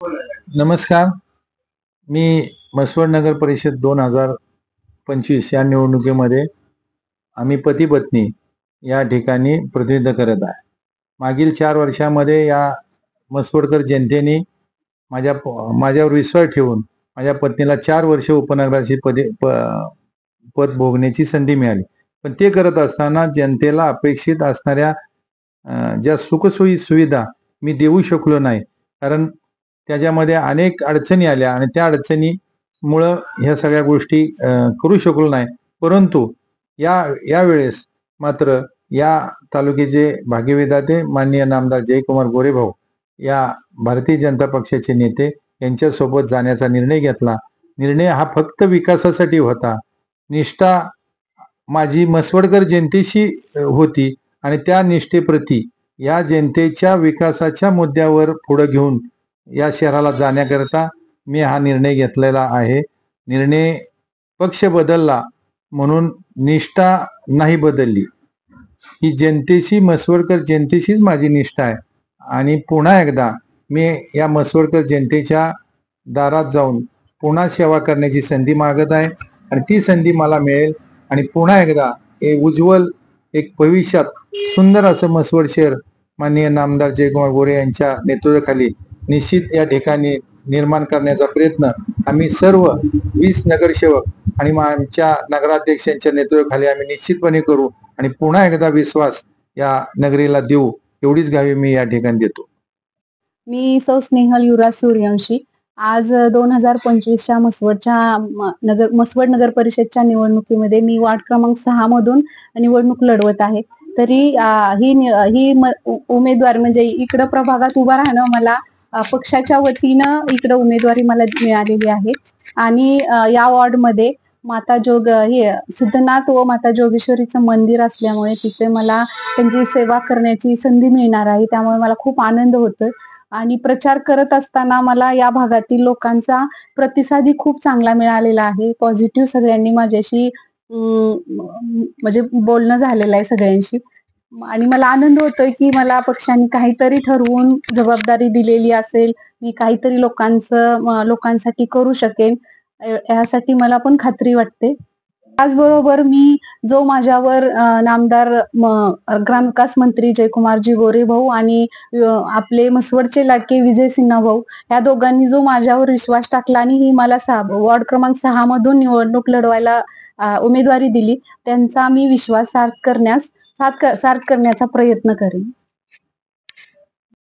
नमस्कार. मी म्हसवड नगर परिषद 2025 या निवडणुकीमध्ये आम्ही पती-पत्नी या ठिकाणी प्रतिनिधित्व करत आहे. मागील 4 वर्षामध्ये या म्हसवडकर जनतेने माझ्यावर विश्वास ठेवून माझ्या पत्नीला 4 वर्ष उपनगराची पद भोगण्याची संधी मिळाली. पण ते करत असताना जनतेला अपेक्षित असणाऱ्या ज्या सुखसोयी सुविधा मी देऊ शकलो नाही. कारण त्याच्यामध्ये अनेक अडचणी आल्या आणि त्या अडचणीमुळं ह्या सगळ्या गोष्टी करू शकलो नाही. परंतु यावेळेस मात्र या तालुक्याचे भाग्यविधाते माननीय नामदार जयकुमार गोरेभाऊ या भारतीय जनता पक्षाचे नेते यांच्यासोबत जाण्याचा निर्णय घेतला. निर्णय हा फक्त विकासासाठी होता. निष्ठा माझी म्हसवडकर जनतेशी होती आणि त्या निष्ठेप्रती या जनतेच्या विकासाच्या मुद्द्यावर पुढे घेऊन या शहराला जाण्याकरता मी हा निर्णय घेतलेला आहे. निर्णय पक्ष बदलला म्हणून निष्ठा नाही बदलली. ही जनतेशी, म्हसवडकर जनतेशीच माझी निष्ठा आहे आणि पुन्हा एकदा मी या म्हसवडकर जनतेच्या दारात जाऊन पुन्हा सेवा करण्याची संधी मागत आहे आणि ती संधी मला मिळेल आणि पुन्हा एकदा उज्ज्वल एक भविष्यात सुंदर असं म्हसवड शहर माननीय नामदार जयकुमार गोरे यांच्या नेतृत्वाखाली निश्चित या ठिकाणी निर्माण करण्याचा प्रयत्न आम्ही सर्व 20 नगरसेवक आणि आमच्या नगराध्यक्षांच्या नेतृत्वाखाली आम्ही निश्चितपणे करू आणि पुन्हा एकदा विश्वास या नगरीला देऊ एवढीच ग्वाही मी या ठिकाणी देतो. मी सौ स्नेहल युवराज सूर्यवंशी आज 2025च्या म्हसवड नगर परिषदच्या निवडणुकीमध्ये मी वार्ड क्रमांक 6 मधून निवडणूक लढवत आहे. तरी ही उमेदवार म्हणजे इकडं प्रभागात उभा राहणं मला पक्षाच्या वतीनं इकडं उमेदवारी मला मिळालेली आहे आणि या वॉर्डमध्ये माता सिद्धनाथ व माता जोगेश्वरीचं मंदिर असल्यामुळे तिथे मला त्यांची सेवा करण्याची संधी मिळणार आहे. त्यामुळे मला खूप आनंद होतोय आणि प्रचार करत असताना मला या भागातील लोकांचा प्रतिसादही खूप चांगला मिळालेला आहे. पॉझिटिव्ह सगळ्यांनी माझ्याशी म्हणजे बोलणं झालेलं आहे सगळ्यांशी आणि मला आनंद होतोय की मला पक्षाने काहीतरी ठरवून जबाबदारी दिलेली असेल. मी काहीतरी लोकांसाठी करू शकेन यासाठी मला पण खात्री वाटते. त्याचबरोबर मी जो माझ्यावर नामदार ग्रामविकास मंत्री जयकुमारजी गोरेभाऊ आणि आपले म्हसवडचे लाडके विजय सिन्हा भाऊ या दोघांनी जो माझ्यावर विश्वास टाकला आणि ही मला वॉर्ड क्रमांक 6 मधून निवडणूक लढवायला उमेदवारी दिली त्यांचा मी विश्वास सार्थ करण्याचा प्रयत्न करेन.